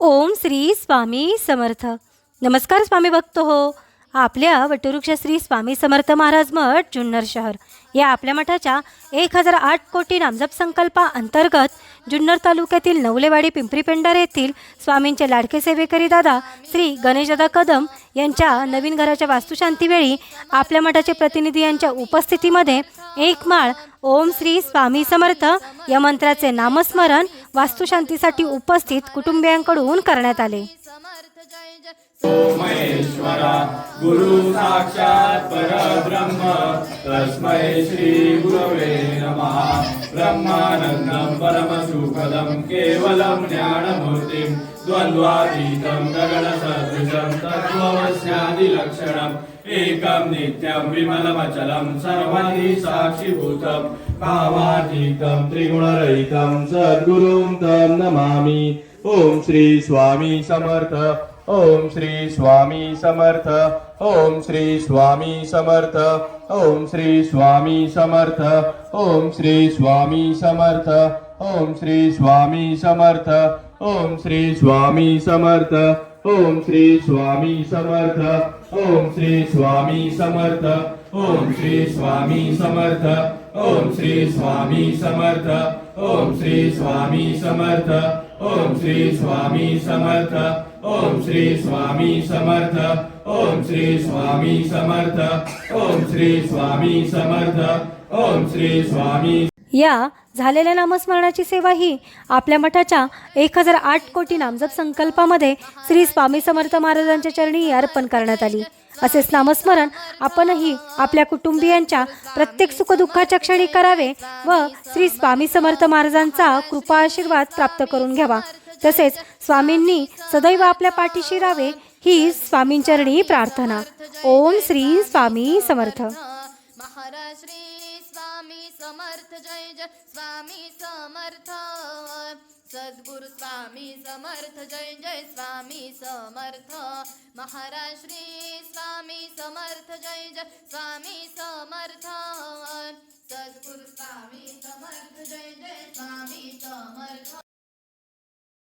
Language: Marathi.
ओम श्री स्वामी समर्थ. नमस्कार स्वामी भक्त हो. आपल्या वटवृक्ष श्री स्वामी समर्थ महाराज मठ जुन्नर शहर या आपल्या मठाच्या 1008 कोटी नामजप संकल्पा अंतर्गत जुन्नर तालुक्यातील नवलेवाडी पिंपरी पेंढार येथील स्वामींचे लाडके सेवेकरी दादा श्री गणेशदादा कदम यांच्या नवीन घराच्या वास्तुशांतीवेळी आपल्या मठाचे प्रतिनिधी यांच्या उपस्थितीमध्ये एक माळ ओम श्री स्वामी समर्थ या मंत्राचे नामस्मरण वास्तुशांतीसाठी उपस्थित कुटुंबियांकडून करण्यात आले. सोमेश्वरा गुरु साक्षात् परब्रह्म तस्मै श्री गुरवे नमः. ब्रह्मानंदं परमसुखदं केवलं ज्ञानमूर्तिं द्वन्द्वातीतं गगनसदृशं तत्त्वमस्यादिलक्षणम् एकं नित्यं विमलमचलं सर्वधि साक्षिभूतं भावातीतं त्रिगुणरहितं सद्गुरुं तं नमामि. ओम श्री स्वामी समर्थ. ओम श्री स्वामी समर्थ. ओम श्री स्वामी समर्थ. ओम श्री स्वामी समर्थ. ओम श्री स्वामी समर्थ. ओम श्री स्वामी समर्थ. ओम श्री स्वामी समर्थ. ओम श्री स्वामी समर्थ. ओम श्री स्वामी समर्थ. ओम श्री स्वामी समर्थ. ओम श्री स्वामी समर्थ. ओम श्री स्वामी समर्थ. ओम श्री स्वामी समर्थ. ओम श्री स्वामी समर्थ. ओम श्री स्वामी समर्थ. ओम श्री स्वामी समर्थ. ओम श्री स्वामी. या झालेल्या नामस्मरणाची सेवा ही आपल्या मठाच्या 1008 कोटी नामजप संकल्पामध्ये श्री स्वामी समर्थ महाराजांच्या चरणी अर्पण करण्यात आली. असेच नामस्मरण आपणही आपल्या कुटुंबियांच्या प्रत्येक सुखदुःखाच्या क्षणी करावे व श्री स्वामी समर्थ महाराजांचा कृपा आशीर्वाद प्राप्त करून घ्यावा. तसेच स्वामींनी सदैव आपल्या पाठीशी राहावे ही स्वामींचरणी प्रार्थना. ओम श्री स्वामी समर्थ. महाराज श्री स्वामी समर्थ. जय जय स्वामी समर्थ. सद्गुरु स्वामी समर्थ. जय जय स्वामी समर्थ. महाराज श्री स्वामी समर्थ. जय जय स्वामी समर्थ. सद्गुरु स्वामी समर्थ. जय जय स्वामी समर्थ.